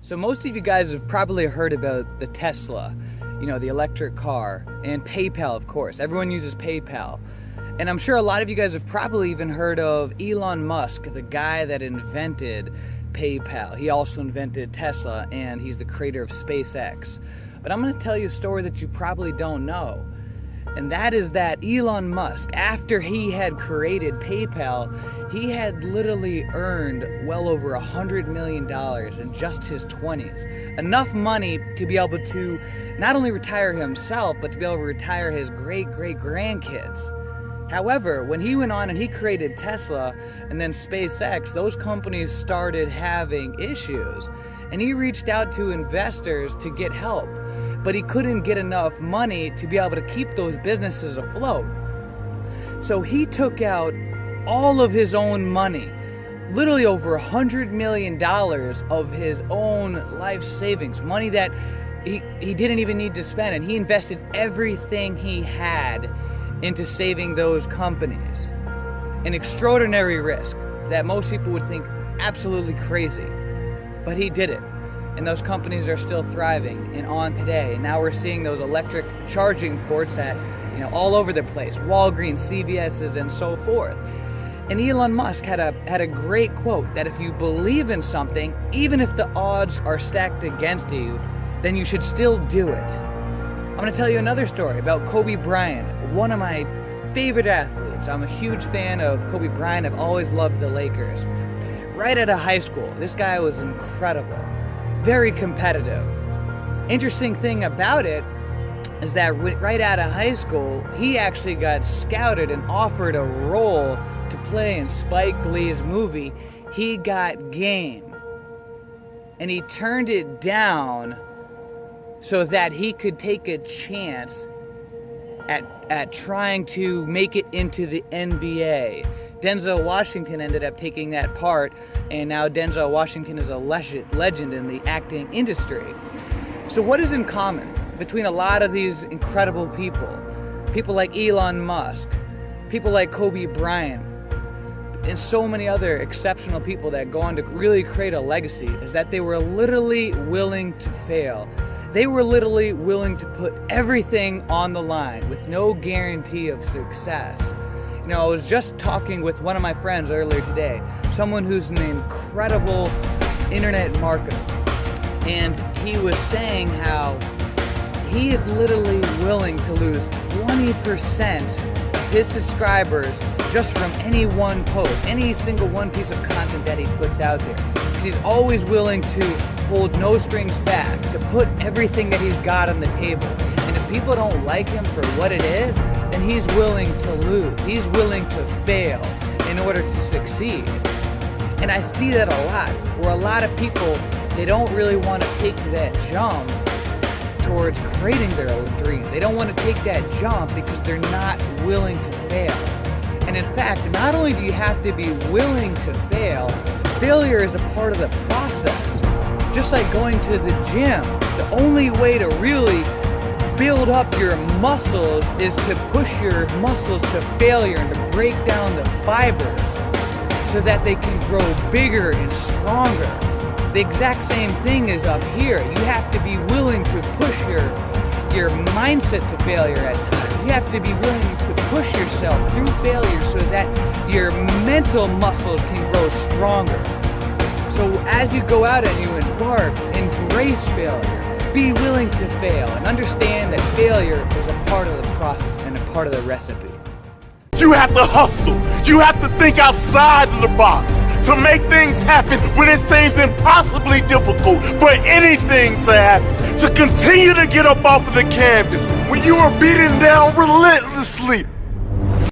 So most of you guys have probably heard about the Tesla, the electric car, and PayPal, of course. Everyone uses PayPal. And I'm sure a lot of you guys have probably even heard of Elon Musk, the guy that invented PayPal. He also invented Tesla, and he's the creator of SpaceX. But I'm going to tell you a story that you probably don't know. And that is that Elon Musk, after he had created PayPal, he had literally earned well over $100 million in just his 20s. Enough money to be able to not only retire himself, but to be able to retire his great-great-grandkids. However, when he went on and he created Tesla and then SpaceX, those companies started having issues. And he reached out to investors to get help. But he couldn't get enough money to be able to keep those businesses afloat. So he took out all of his own money, literally over $100 million of his own life savings, money that he didn't even need to spend, and he invested everything he had into saving those companies. An extraordinary risk that most people would think absolutely crazy, but he did it. And those companies are still thriving and on today. And now we're seeing those electric charging ports at, all over the place, Walgreens, CVS's, and so forth. And Elon Musk had a great quote that if you believe in something, even if the odds are stacked against you, then you should still do it. I'm going to tell you another story about Kobe Bryant, one of my favorite athletes. I'm a huge fan of Kobe Bryant. I've always loved the Lakers. Right out of high school, this guy was incredible. Very competitive. Interesting thing about it is that right out of high school, he actually got scouted and offered a role to play in Spike Lee's movie, He Got Game. And he turned it down so that he could take a chance at trying to make it into the NBA. Denzel Washington ended up taking that part, and now Denzel Washington is a legend in the acting industry. So what is in common between a lot of these incredible people? People like Elon Musk, people like Kobe Bryant, and so many other exceptional people that go on to really create a legacy, is that they were literally willing to fail. They were literally willing to put everything on the line with no guarantee of success. I was just talking with one of my friends earlier today, someone who's an incredible internet marketer, and he was saying how he is literally willing to lose 20% of his subscribers just from any one post, any single one piece of content that he puts out there. He's always willing to hold no strings back, to put everything that he's got on the table. And if people don't like him for what it is, then he's willing to lose. He's willing to fail in order to succeed. And I see that a lot, where a lot of people, they don't really want to take that jump towards creating their own dream. They don't want to take that jump because they're not willing to fail. And in fact, not only do you have to be willing to fail, failure is a part of the process. Just like going to the gym, the only way to really build up your muscles is to push your muscles to failure and to break down the fibers so that they can grow bigger and stronger. The exact same thing is up here. You have to be willing to push your mindset to failure at times. You have to be willing to push yourself through failure so that your mental muscles can grow stronger. So as you go out and you embark, embrace failure. Be willing to fail and understand that failure is a part of the process and a part of the recipe. You have to hustle. You have to think outside of the box to make things happen when it seems impossibly difficult for anything to happen. To continue to get up off of the canvas when you are beaten down relentlessly.